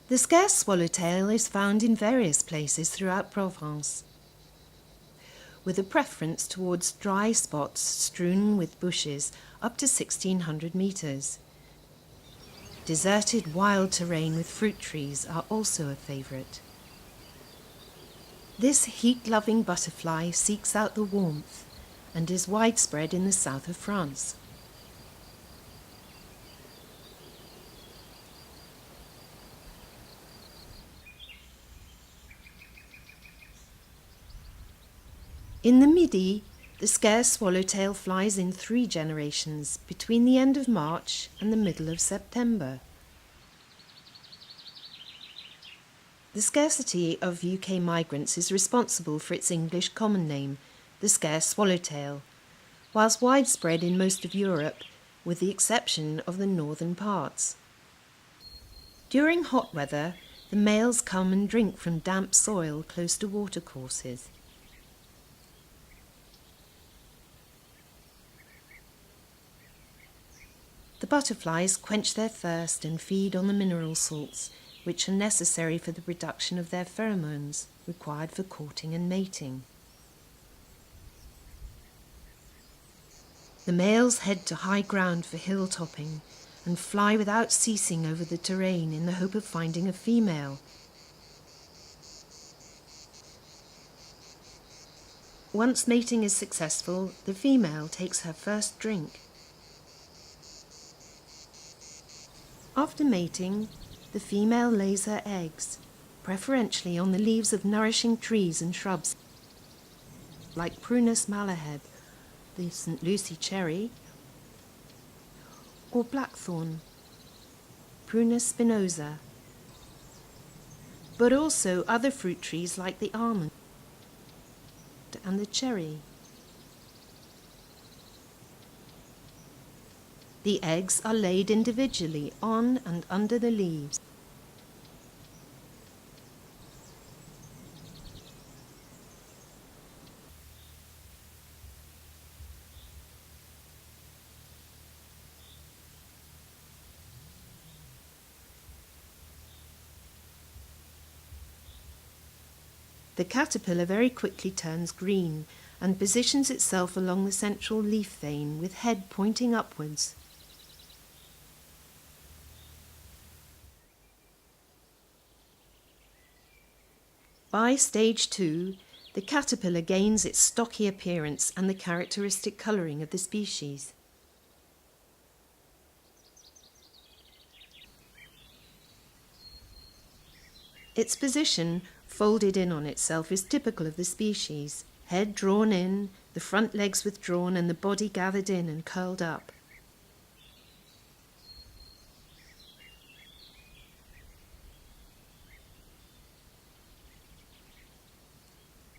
The scarce swallowtail is found in various places throughout Provence, with a preference towards dry spots strewn with bushes up to 1,600 metres. Deserted wild terrain with fruit trees are also a favourite. This heat-loving butterfly seeks out the warmth and is widespread in the south of France. In the Midi, the scarce swallowtail flies in 3 generations between the end of March and the middle of September. The scarcity of UK migrants is responsible for its English common name, the scarce swallowtail, whilst widespread in most of Europe, with the exception of the northern parts. During hot weather, the males come and drink from damp soil close to watercourses. The butterflies quench their thirst and feed on the mineral salts, which are necessary for the production of their pheromones, required for courting and mating. The males head to high ground for hill topping and fly without ceasing over the terrain in the hope of finding a female. Once mating is successful, the female takes her first drink. After mating, the female lays her eggs, preferentially on the leaves of nourishing trees and shrubs, like Prunus malaheb, the St Lucie Cherry, or Blackthorn Prunus spinosa, but also other fruit trees like the almond and the cherry. The eggs are laid individually on and under the leaves. The caterpillar very quickly turns green and positions itself along the central leaf vein with head pointing upwards. By stage 2, the caterpillar gains its stocky appearance and the characteristic colouring of the species. Its position, folded in on itself, is typical of the species. Head drawn in, the front legs withdrawn and the body gathered in and curled up.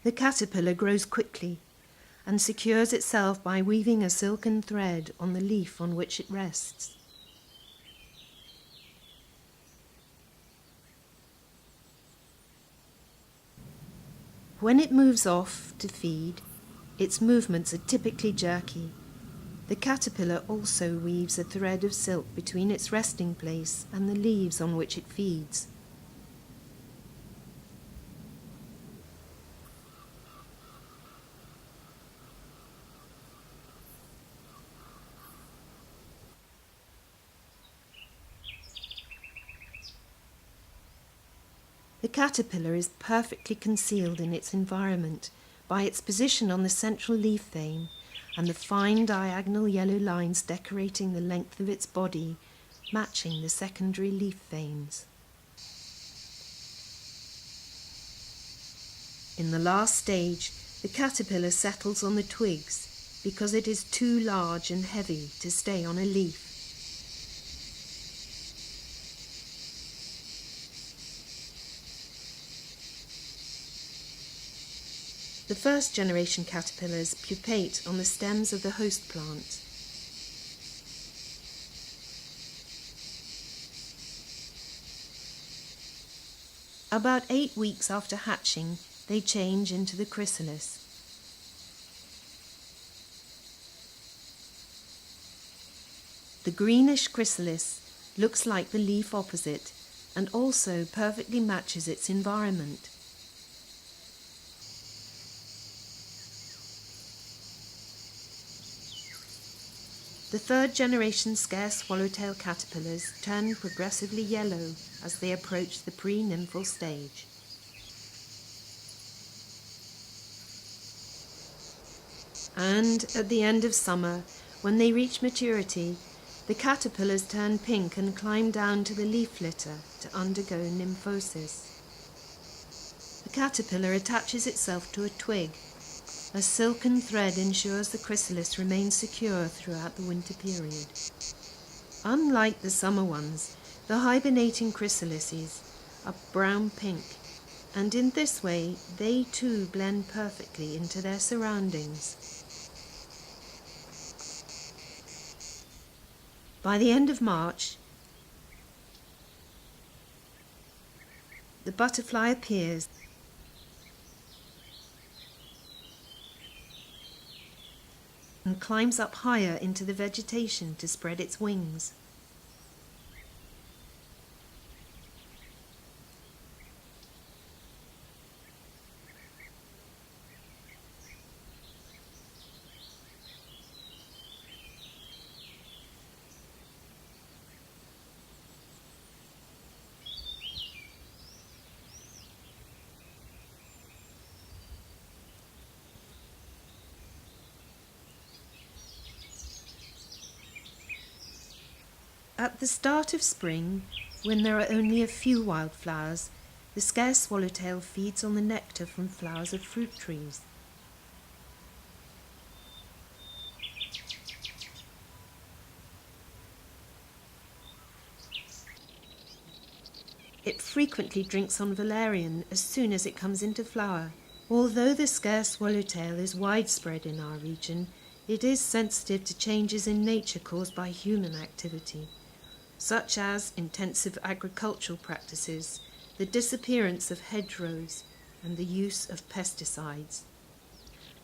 The caterpillar grows quickly and secures itself by weaving a silken thread on the leaf on which it rests. When it moves off to feed, its movements are typically jerky. The caterpillar also weaves a thread of silk between its resting place and the leaves on which it feeds. The caterpillar is perfectly concealed in its environment by its position on the central leaf vein and the fine diagonal yellow lines decorating the length of its body, matching the secondary leaf veins. In the last stage, the caterpillar settles on the twigs because it is too large and heavy to stay on a leaf. The first generation caterpillars pupate on the stems of the host plant. About 8 weeks after hatching, they change into the chrysalis. The greenish chrysalis looks like the leaf opposite, and also perfectly matches its environment. The third generation scarce swallowtail caterpillars turn progressively yellow as they approach the pre-nymphal stage. And at the end of summer, when they reach maturity, the caterpillars turn pink and climb down to the leaf litter to undergo nymphosis. The caterpillar attaches itself to a twig. A silken thread ensures the chrysalis remains secure throughout the winter period. Unlike the summer ones, the hibernating chrysalises are brown-pink, and in this way they too blend perfectly into their surroundings. By the end of March, the butterfly appears and climbs up higher into the vegetation to spread its wings. At the start of spring, when there are only a few wildflowers, the scarce swallowtail feeds on the nectar from flowers of fruit trees. It frequently drinks on valerian as soon as it comes into flower. Although the scarce swallowtail is widespread in our region, it is sensitive to changes in nature caused by human activity, such as intensive agricultural practices, the disappearance of hedgerows, and the use of pesticides.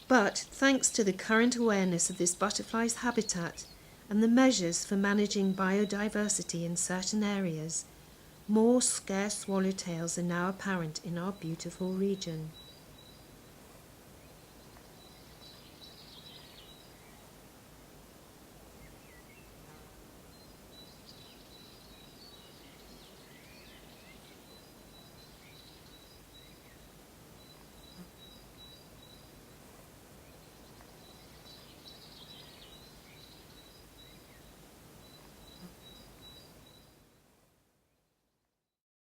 But thanks to the current awareness of this butterfly's habitat and the measures for managing biodiversity in certain areas, more scarce swallowtails are now apparent in our beautiful region.